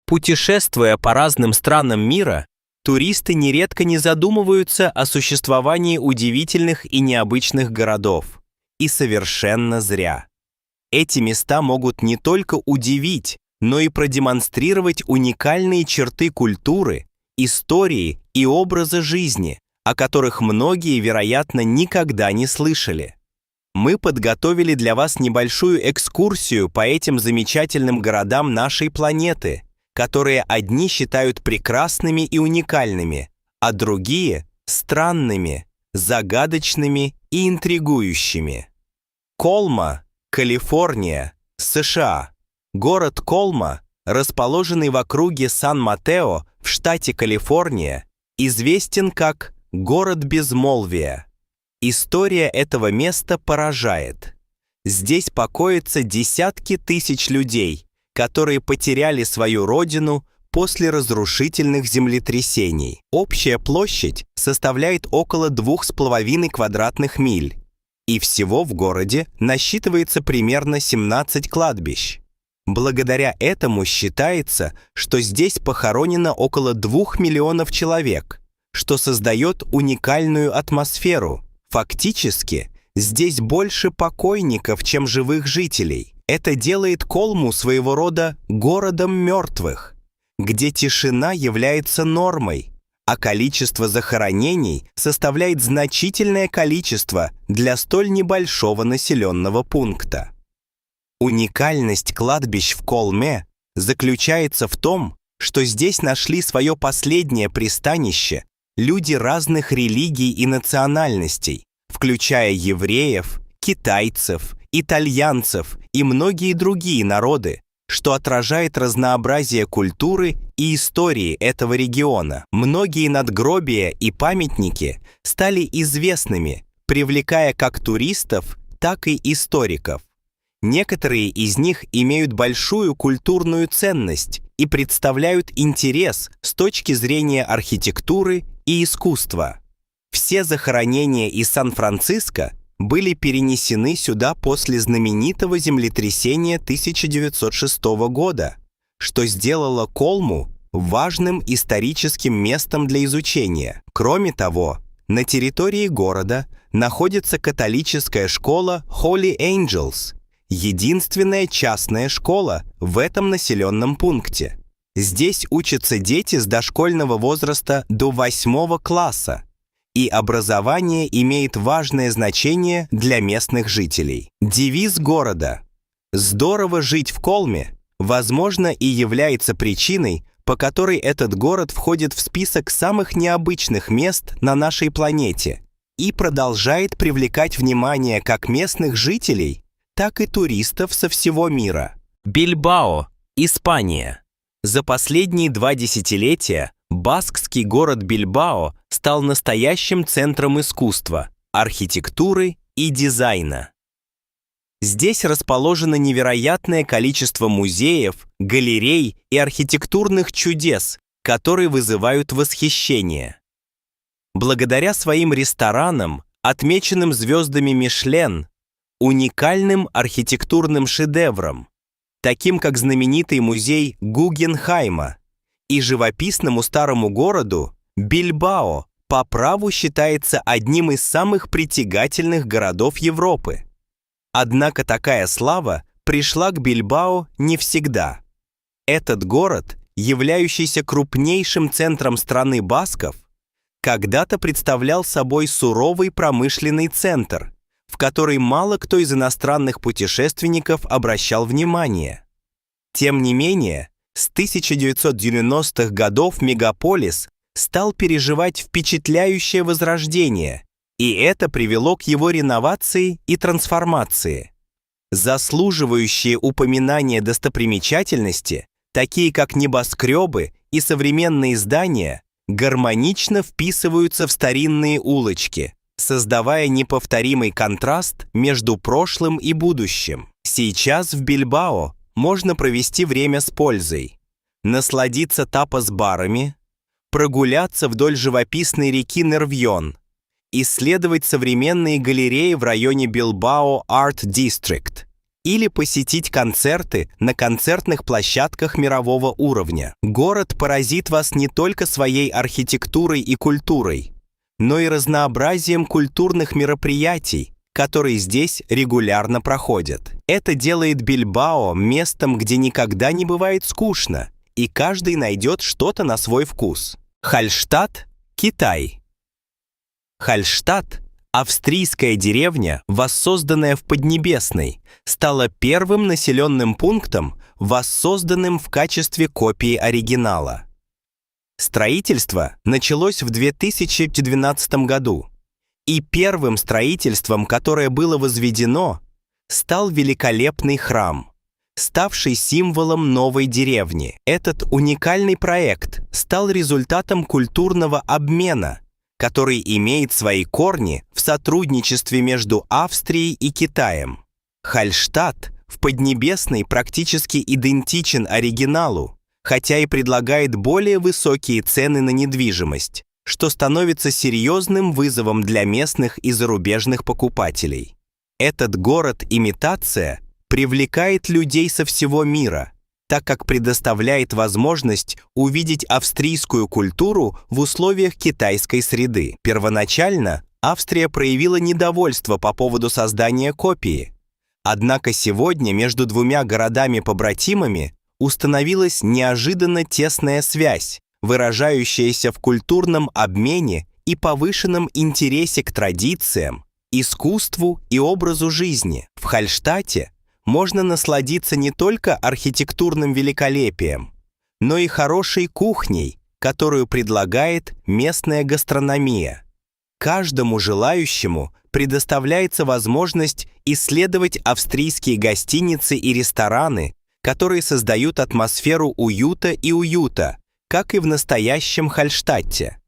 Путешествуя по разным странам мира, туристы нередко не задумываются о существовании удивительных и необычных городов. И совершенно зря. Эти места могут не только удивить, но и продемонстрировать уникальные черты культуры, истории и образа жизни, о которых многие, вероятно, никогда не слышали. Мы подготовили для вас небольшую экскурсию по этим замечательным городам нашей планеты, которые одни считают прекрасными и уникальными, а другие – странными, загадочными и интригующими. Колма, Калифорния, США. Город Колма, расположенный в округе Сан-Матео в штате Калифорния, известен как «город безмолвия». История этого места поражает. Здесь покоятся десятки тысяч людей, которые потеряли свою родину после разрушительных землетрясений. Общая площадь составляет около 2,5 квадратных миль. И всего в городе насчитывается примерно 17 кладбищ. Благодаря этому считается, что здесь похоронено около 2 миллионов человек, что создает уникальную атмосферу. Фактически, здесь больше покойников, чем живых жителей. Это делает Колму своего рода городом мертвых, где тишина является нормой, а количество захоронений составляет значительное количество для столь небольшого населенного пункта. Уникальность кладбищ в Колме заключается в том, что здесь нашли свое последнее пристанище люди разных религий и национальностей, включая евреев, китайцев, итальянцев и многие другие народы, что отражает разнообразие культуры и истории этого региона. Многие надгробия и памятники стали известными, привлекая как туристов, так и историков. Некоторые из них имеют большую культурную ценность и представляют интерес с точки зрения архитектуры и искусства. Все захоронения из Сан-Франциско были перенесены сюда после знаменитого землетрясения 1906 года, что сделало Колму важным историческим местом для изучения. Кроме того, на территории города находится католическая школа Holy Angels, единственная частная школа в этом населенном пункте. Здесь учатся дети с дошкольного возраста до 8 класса, и образование имеет важное значение для местных жителей. Девиз города «Здорово жить в Колме» возможно и является причиной, по которой этот город входит в список самых необычных мест на нашей планете и продолжает привлекать внимание как местных жителей, так и туристов со всего мира. Бильбао, Испания. За последние 2 десятилетия баскский город Бильбао стал настоящим центром искусства, архитектуры и дизайна. Здесь расположено невероятное количество музеев, галерей и архитектурных чудес, которые вызывают восхищение. Благодаря своим ресторанам, отмеченным звездами Мишлен, уникальным архитектурным шедеврам, таким как знаменитый музей Гугенхайма, и живописному старому городу, Бильбао по праву считается одним из самых притягательных городов Европы. Однако такая слава пришла к Бильбао не всегда. Этот город, являющийся крупнейшим центром страны басков, когда-то представлял собой суровый промышленный центр, в который мало кто из иностранных путешественников обращал внимание. Тем не менее, с 1990-х годов мегаполис стал переживать впечатляющее возрождение, и это привело к его реновации и трансформации. Заслуживающие упоминания достопримечательности, такие как небоскребы и современные здания, гармонично вписываются в старинные улочки, создавая неповторимый контраст между прошлым и будущим. Сейчас в Бильбао можно провести время с пользой, насладиться тапас-барами, прогуляться вдоль живописной реки Нервьон, исследовать современные галереи в районе Билбао Арт Дистрикт или посетить концерты на концертных площадках мирового уровня. Город поразит вас не только своей архитектурой и культурой, но и разнообразием культурных мероприятий, которые здесь регулярно проходят. Это делает Бильбао местом, где никогда не бывает скучно, и каждый найдет что-то на свой вкус. Хальштадт, Китай. Хальштадт, австрийская деревня, воссозданная в Поднебесной, стала первым населенным пунктом, воссозданным в качестве копии оригинала. Строительство началось в 2012 году, и первым строительством, которое было возведено, стал великолепный храм, ставший символом новой деревни. Этот уникальный проект стал результатом культурного обмена, который имеет свои корни в сотрудничестве между Австрией и Китаем. Хальштадт в Поднебесной практически идентичен оригиналу, хотя и предлагает более высокие цены на недвижимость, что становится серьезным вызовом для местных и зарубежных покупателей. Этот город-имитация привлекает людей со всего мира, так как предоставляет возможность увидеть австрийскую культуру в условиях китайской среды. Первоначально Австрия проявила недовольство по поводу создания копии. Однако сегодня между двумя городами-побратимами установилась неожиданно тесная связь, выражающаяся в культурном обмене и повышенном интересе к традициям, искусству и образу жизни. В Хальштадте можно насладиться не только архитектурным великолепием, но и хорошей кухней, которую предлагает местная гастрономия. Каждому желающему предоставляется возможность исследовать австрийские гостиницы и рестораны, которые создают атмосферу уюта, как и в настоящем Хальштадте.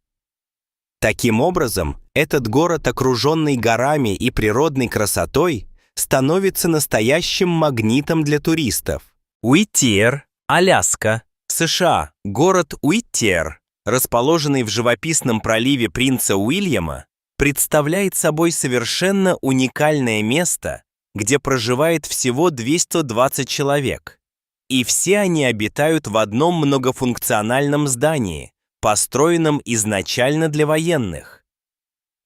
Таким образом, этот город, окруженный горами и природной красотой, становится настоящим магнитом для туристов. Уитиер, Аляска, США. Город Уитиер, расположенный в живописном проливе Принца Уильяма, представляет собой совершенно уникальное место, где проживает всего 220 человек. И все они обитают в одном многофункциональном здании, построенном изначально для военных.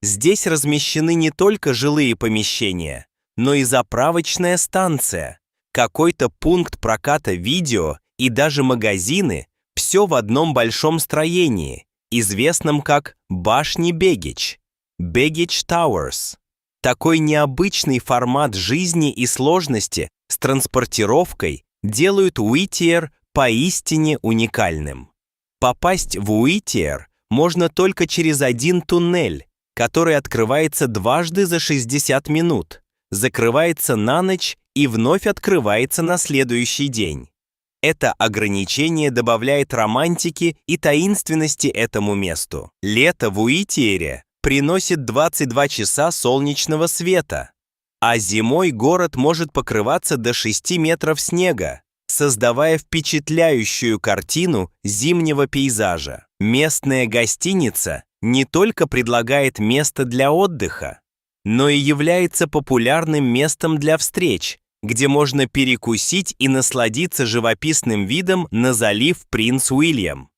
Здесь размещены не только жилые помещения, но и заправочная станция, какой-то пункт проката видео и даже магазины, все в одном большом строении, известном как башни Бегич, Baggage Towers. Такой необычный формат жизни и сложности с транспортировкой делают Уитиер поистине уникальным. Попасть в Уитиер можно только через один туннель, который открывается дважды за 60 минут, закрывается на ночь и вновь открывается на следующий день. Это ограничение добавляет романтики и таинственности этому месту. Лето в Уитиере приносит 22 часа солнечного света, а зимой город может покрываться до 6 метров снега, создавая впечатляющую картину зимнего пейзажа. Местная гостиница не только предлагает место для отдыха, но и является популярным местом для встреч, где можно перекусить и насладиться живописным видом на залив Принц Уильям.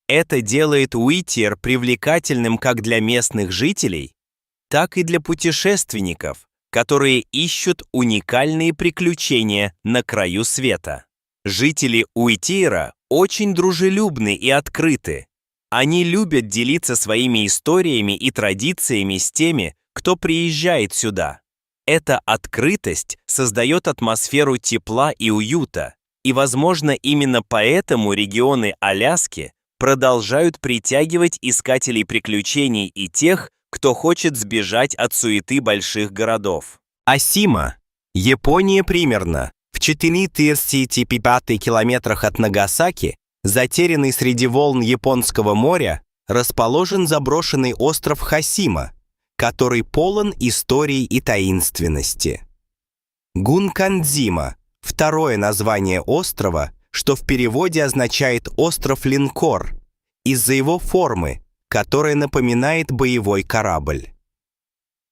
Это делает Уитиер привлекательным как для местных жителей, так и для путешественников, которые ищут уникальные приключения на краю света. Жители Уитиера очень дружелюбны и открыты. Они любят делиться своими историями и традициями с теми, кто приезжает сюда. Эта открытость создает атмосферу тепла и уюта, и, возможно, именно поэтому регионы Аляски продолжают притягивать искателей приключений и тех, кто хочет сбежать от суеты больших городов. Япония примерно в 435 километрах от Нагасаки, затерянный среди волн Японского моря, расположен заброшенный остров Хасима, который полон историй и таинственности. Гункандзима – второе название острова, что в переводе означает «остров-линкор», из-за его формы, которая напоминает боевой корабль.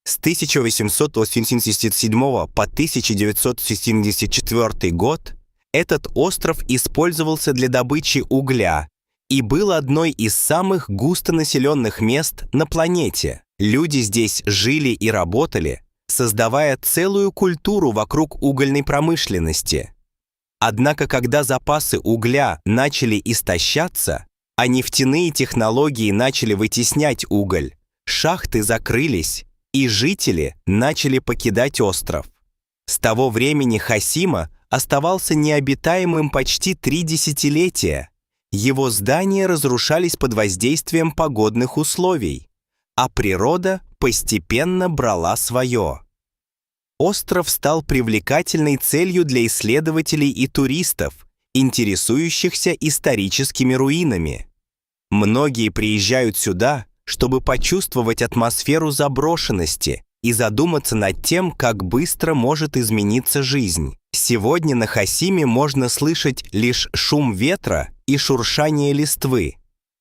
С 1887 по 1974 год этот остров использовался для добычи угля и был одной из самых густонаселенных мест на планете. Люди здесь жили и работали, создавая целую культуру вокруг угольной промышленности. Однако, когда запасы угля начали истощаться, а нефтяные технологии начали вытеснять уголь, шахты закрылись, и жители начали покидать остров. С того времени Хосима оставался необитаемым почти 3 десятилетия. Его здания разрушались под воздействием погодных условий, а природа постепенно брала свое. Остров стал привлекательной целью для исследователей и туристов, интересующихся историческими руинами. Многие приезжают сюда, чтобы почувствовать атмосферу заброшенности и задуматься над тем, как быстро может измениться жизнь. Сегодня на Хосиме можно слышать лишь шум ветра и шуршание листвы,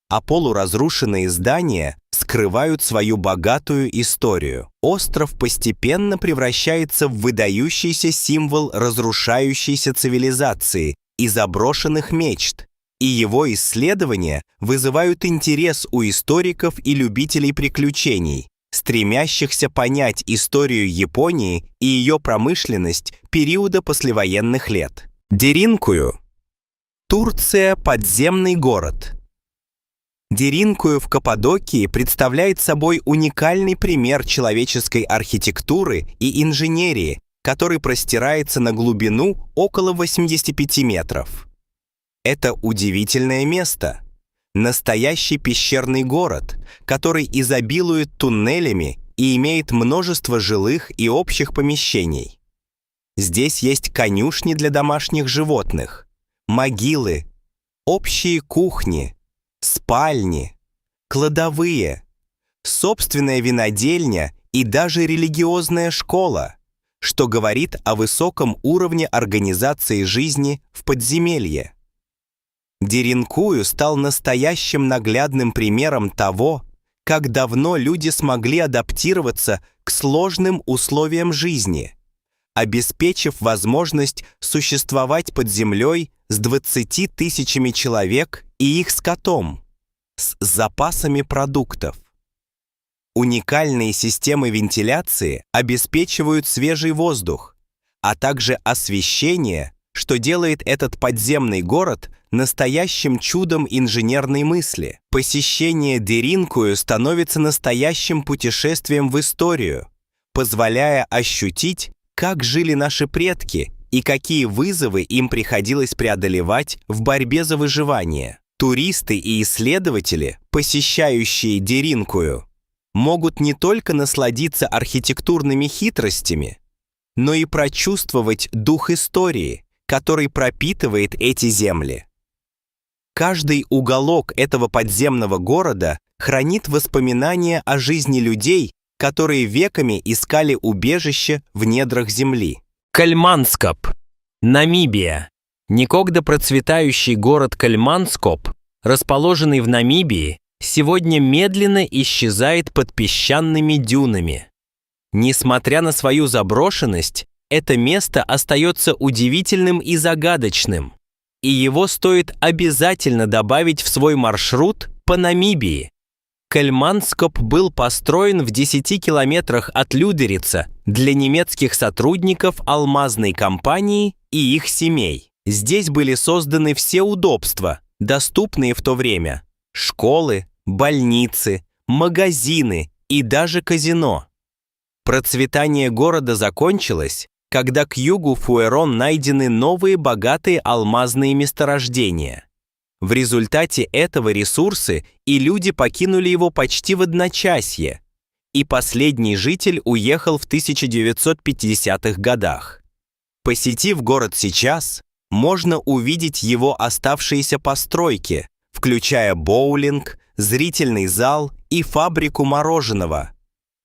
а полуразрушенные здания скрывают свою богатую историю. Остров постепенно превращается в выдающийся символ разрушающейся цивилизации и заброшенных мечт, и его исследования вызывают интерес у историков и любителей приключений, стремящихся понять историю Японии и ее промышленность периода послевоенных лет. Деринкую. Турция – подземный город. Деринкую в Каппадокии представляет собой уникальный пример человеческой архитектуры и инженерии, который простирается на глубину около 85 метров. Это удивительное место. Настоящий пещерный город, который изобилует туннелями и имеет множество жилых и общих помещений. Здесь есть конюшни для домашних животных, могилы, общие кухни, спальни, кладовые, собственная винодельня и даже религиозная школа, что говорит о высоком уровне организации жизни в подземелье. Деринкую стал настоящим наглядным примером того, как давно люди смогли адаптироваться к сложным условиям жизни, обеспечив возможность существовать под землей с 20 тысячами человек и их скотом, с запасами продуктов. Уникальные системы вентиляции обеспечивают свежий воздух, а также освещение, что делает этот подземный город настоящим чудом инженерной мысли. Посещение Деринкую становится настоящим путешествием в историю, позволяя ощутить, как жили наши предки и какие вызовы им приходилось преодолевать в борьбе за выживание. Туристы и исследователи, посещающие Деринкую, могут не только насладиться архитектурными хитростями, но и прочувствовать дух истории, который пропитывает эти земли. Каждый уголок этого подземного города хранит воспоминания о жизни людей, которые веками искали убежище в недрах земли. Кальманскоп, Намибия. Некогда процветающий город Кальманскоп, расположенный в Намибии, сегодня медленно исчезает под песчаными дюнами. Несмотря на свою заброшенность, это место остается удивительным и загадочным, и его стоит обязательно добавить в свой маршрут по Намибии. Кальманскоп был построен в 10 километрах от Людерица для немецких сотрудников алмазной компании и их семей. Здесь были созданы все удобства, доступные в то время: школы, больницы, магазины и даже казино. Процветание города закончилось, когда к югу Фуэрон найдены новые богатые алмазные месторождения. В результате этого ресурсы и люди покинули его почти в одночасье, и последний житель уехал в 1950-х годах. Посетив город сейчас, можно увидеть его оставшиеся постройки, включая боулинг, зрительный зал и фабрику мороженого.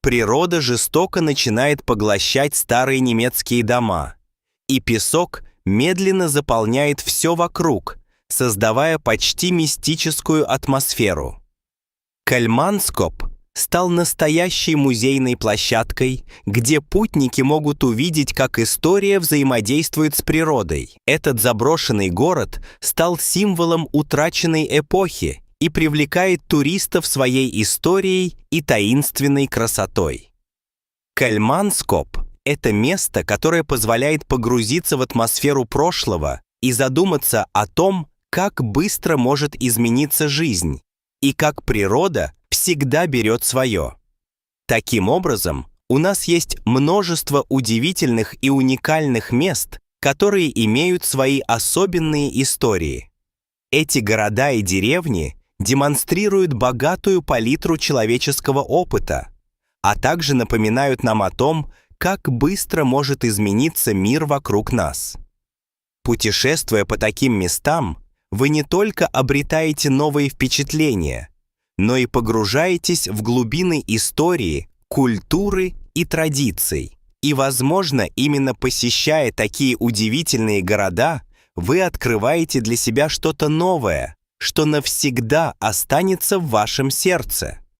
Природа жестоко начинает поглощать старые немецкие дома, и песок медленно заполняет все вокруг, создавая почти мистическую атмосферу. Кальманскоп стал настоящей музейной площадкой, где путники могут увидеть, как история взаимодействует с природой. Этот заброшенный город стал символом утраченной эпохи и привлекает туристов своей историей и таинственной красотой. Кельманскоп – это место, которое позволяет погрузиться в атмосферу прошлого и задуматься о том, как быстро может измениться жизнь и как природа всегда берет свое. Таким образом, у нас есть множество удивительных и уникальных мест, которые имеют свои особенные истории. Эти города и деревни демонстрируют богатую палитру человеческого опыта, а также напоминают нам о том, как быстро может измениться мир вокруг нас. Путешествуя по таким местам, вы не только обретаете новые впечатления, но и погружаетесь в глубины истории, культуры и традиций. И, возможно, именно посещая такие удивительные города, вы открываете для себя что-то новое, что навсегда останется в вашем сердце.